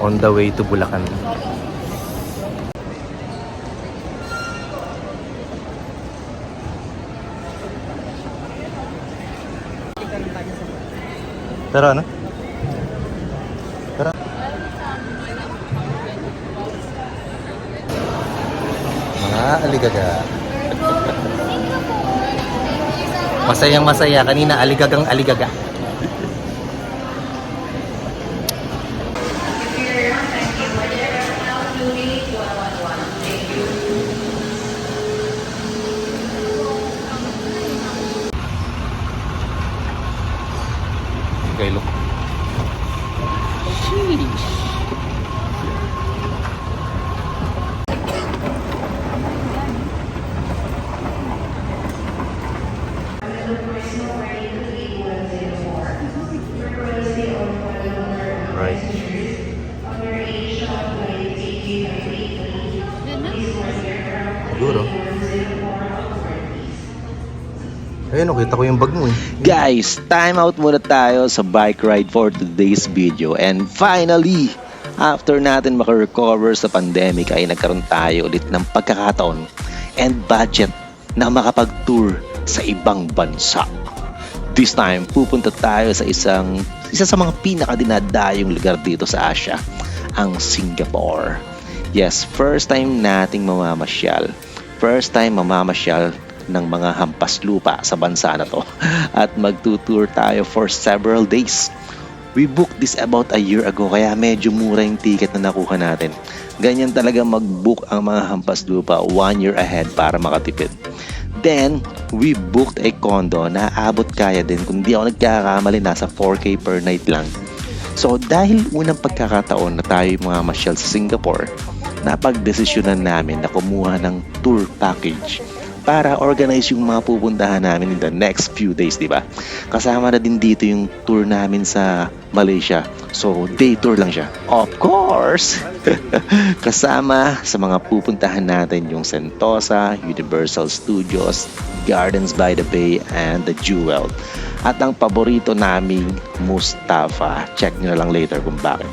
On the way to Bulacan. Pero ano? Pero mga aligaga. Masayang masaya. Kanina aligagang aligaga. Okay, look. Sheesh. Right. Siguro. Ayun, nakita ko yung bag mo eh. Guys, time out muna tayo sa bike ride for today's video. And finally, after natin makarecover sa pandemic ay nagkaroon tayo ulit ng pagkakataon and budget na makapag-tour sa ibang bansa. This time, pupunta tayo sa isa sa mga pinakadinadayong lugar dito sa Asia, ang Singapore. Yes, first time nating mamamasyal. First time mamamasyal ng mga hampas lupa sa bansa na to. At magtutour tayo for several days. We booked this about a year ago kaya medyo mura yung ticket na nakuha natin. Ganyan talaga mag-book ang mga hampas lupa 1 year ahead para makatipid. Then, we booked a condo na aabot kaya din kung di ako nagkakamali nasa 4K per night lang. So dahil unang pagkakataon na tayo mga masyal sa Singapore, napagdesisyonan namin na kumuha ng tour package para organize yung mga pupuntahan namin in the next few days, di ba? Kasama na din dito yung tour namin sa Malaysia. So, day tour lang siya. Of course! Kasama sa mga pupuntahan natin yung Sentosa, Universal Studios, Gardens by the Bay, and the Jewel. At ang paborito naming Mustafa. Check nyo na lang later kung bakit.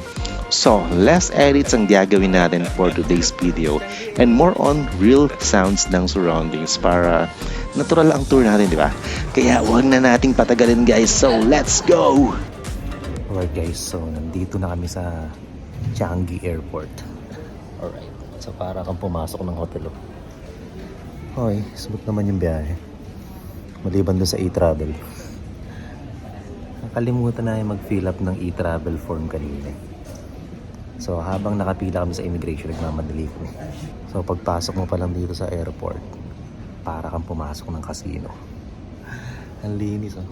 So, less edits ang gagawin natin for today's video and more on real sounds ng surroundings para natural ang tour natin, di ba? Kaya huwag na nating patagalin guys. So, let's go! Alright guys, so nandito na kami sa Changi Airport. Alright, so para kang pumasok ng hotel. Okay, smooth naman yung biyahe. Maliban doon sa e-travel. Nakalimutan na yung mag-fill up ng e-travel form kanina. So habang nakapila kami sa immigration, nagmamadali kami. So pagpasok mo pa lang dito sa airport, para kang pumasok ng casino. Ang linis oh.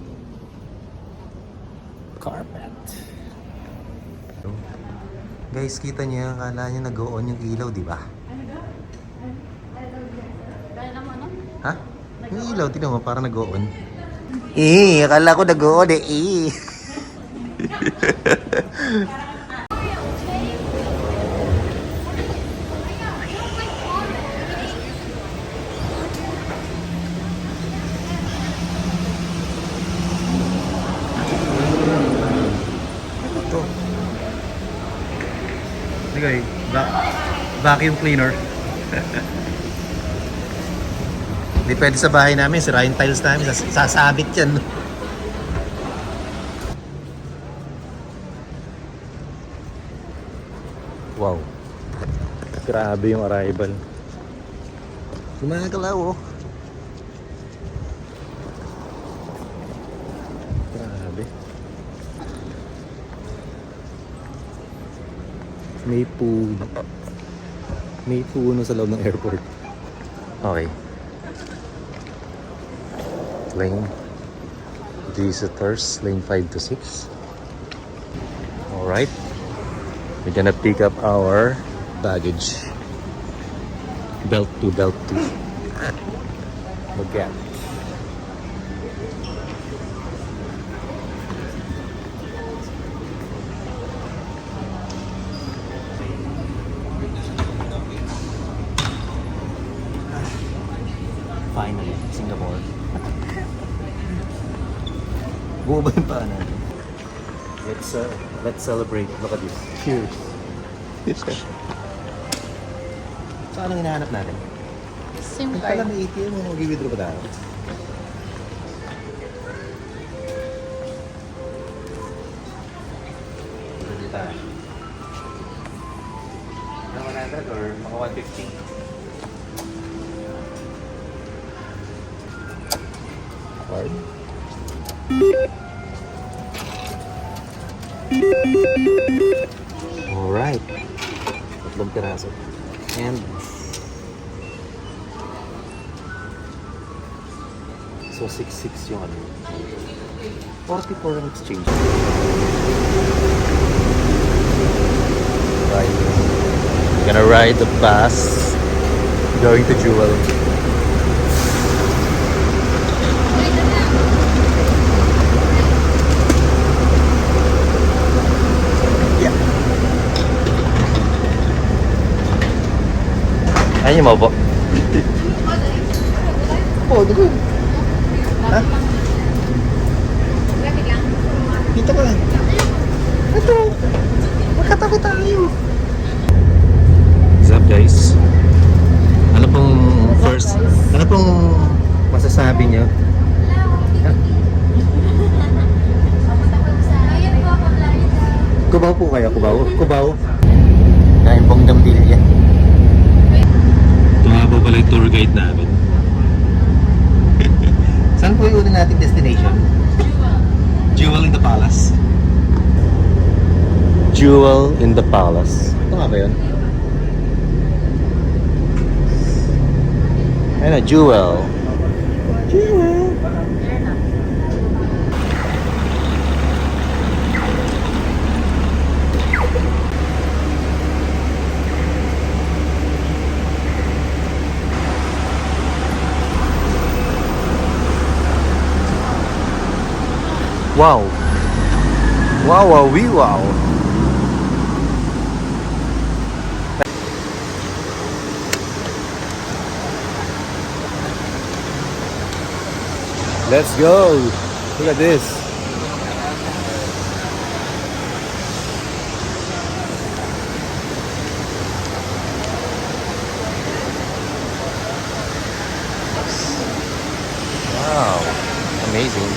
Carpet. So, guys, kita niyo, akala niyo nag-on yung ilaw, di ba? Ha? Yung ilaw, tignan mo, parang nag-on. Akala ko nag-on eh. Okay, vacuum cleaner. Hindi pwede sa bahay namin, sira yung tiles namin, sasabit yan. Wow, grabe yung arrival. Gumagalaw oh. Grabe. May puno sa loob ng airport. Okay. Lane visitors, lane 5 to 6. Alright. We're gonna pick up our baggage. Belt 2. Magyan. Finally, Singapore. Buo ba yung paa natin? Let's celebrate. Look at this. Cheers. So, anong hinahanap natin? SIM Kung pala card. may ATM, mag-withdraw ba tayo? Dito tayo. Mga 100 or mga 150? Card? Alright. Tatlong piraso. And so 6.6 yung ano. 44 ang exchange. Right. Gonna ride the bus going to Jewel. Yeah. Ayun mo po. Oh, di ba? Ha? Dito ka lang. Ito. Magkatabi tayo. What's up, guys? Ano pong first... Ano pong masasabi niyo? Ha? Kubaw po kayo, kubaw? Kubaw? Kain pong dambilya. Ito nga po pala yung tour guide namin. Saan po yung una nating destination? Jewel in the Palace. Jewel in the Palace. Ito nga ba yun? Ayun na, Jewel. Jewel. Wow. Wow, wow, wee, wow. Let's go. Look at this. Wow. Amazing.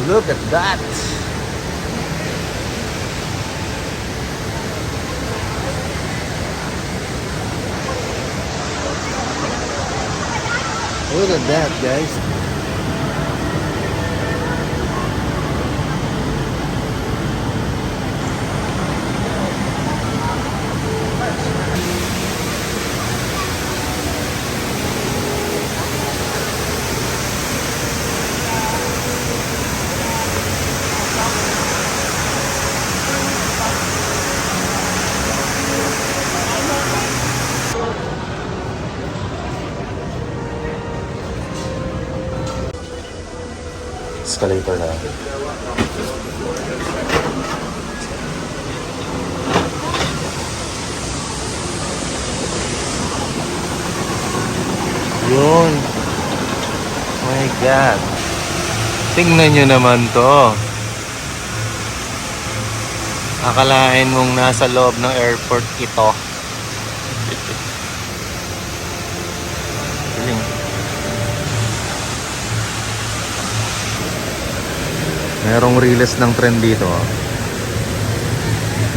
Look at that! Look at that, guys. Escalator na. Yun. Oh my God. Tingnan nyo naman to. Akalain mong nasa loob ng airport ito. Galing. Merong riles ng train dito.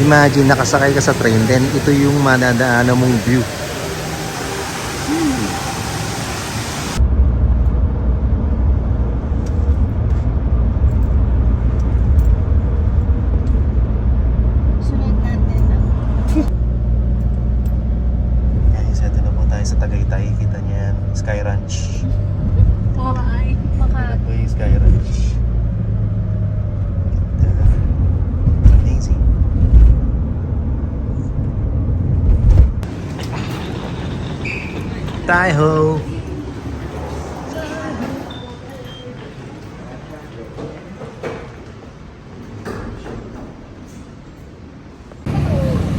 Imagine, nakasakay ka sa train, then ito yung madadaanan mong view. Sunod natin. Guys, ito na po tayo sa Tagaytay. Kita niya yan. Sky Ranch. Ay, Ito po yung Sky Ranch. Amazing. Taiho!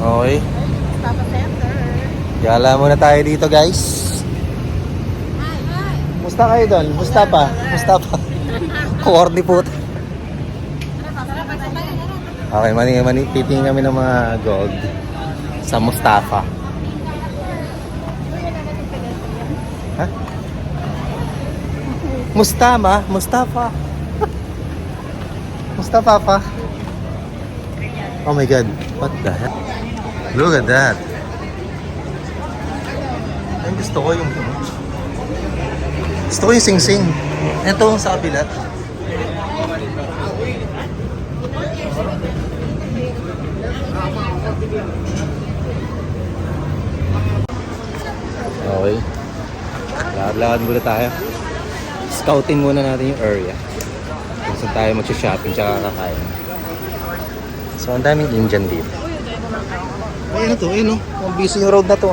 Okay. Papa Center. Gala muna tayo dito, guys. Musta kayo doon? Musta pa? Musta pa? Corny po. Okay, titingin kami ng mga gold sa Mustafa. Ha? Mustafa. Mustafa pa. Oh my God, what the heck? Look at that. Ay, gusto ko yung sing-sing. Ito sa kabila. Okay. Lakad-lakad muna tayo. Scouting muna natin yung area. Kung saan tayo mag-shopping tsaka kakain. So, ang daming Indian dito. Ay, ano to? Ayun, no? Ang busy yung road na to.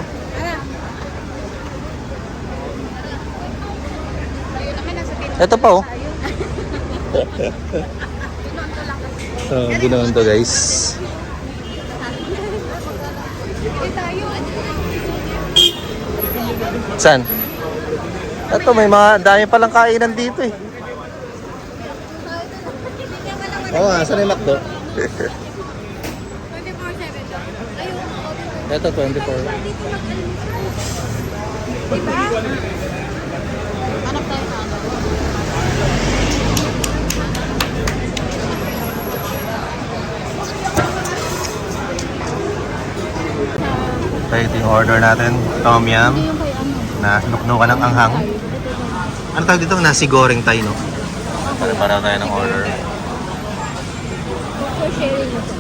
Ito pa, oh. So, ginawan to, guys. Saan? Ito, may mga dami palang kainan dito eh. Oo nga, saan yung McDo? 24/7. Ito, 24. Diba? Hanap tayo na ano. Okay, ito yung order natin. Tom Yum. Yung kay ano. Na nuknukan ng anghang. Ano tawag dito? Nasi goreng tayo, no? Para tayo ng order. For sharing ito.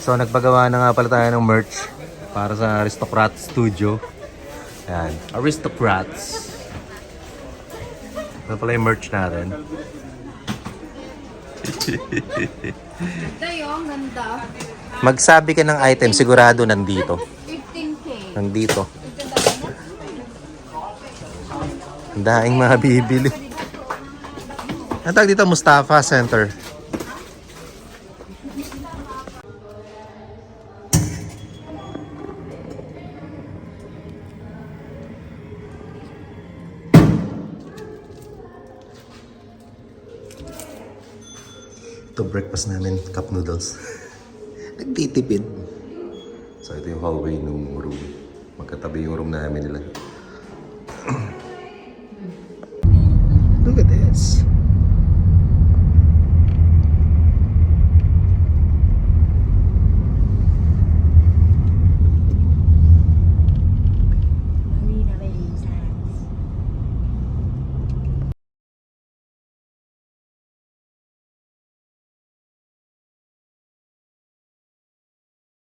So, nagpagawa na nga pala tayo ng merch para sa Aristocrats Studio. Ayan. Aristocrats. Ito pala yung merch natin. Tayo, ang ganda. Magsabi ka ng item, sigurado nandito. 15K. Nandito. Ang daing mabibili. Ang tawag dito, Mustafa Center. Ito breakfast namin, cup noodles. Nagtitipid. So ito yung hallway ng room. Magkatabi yung room namin nila. Look at this.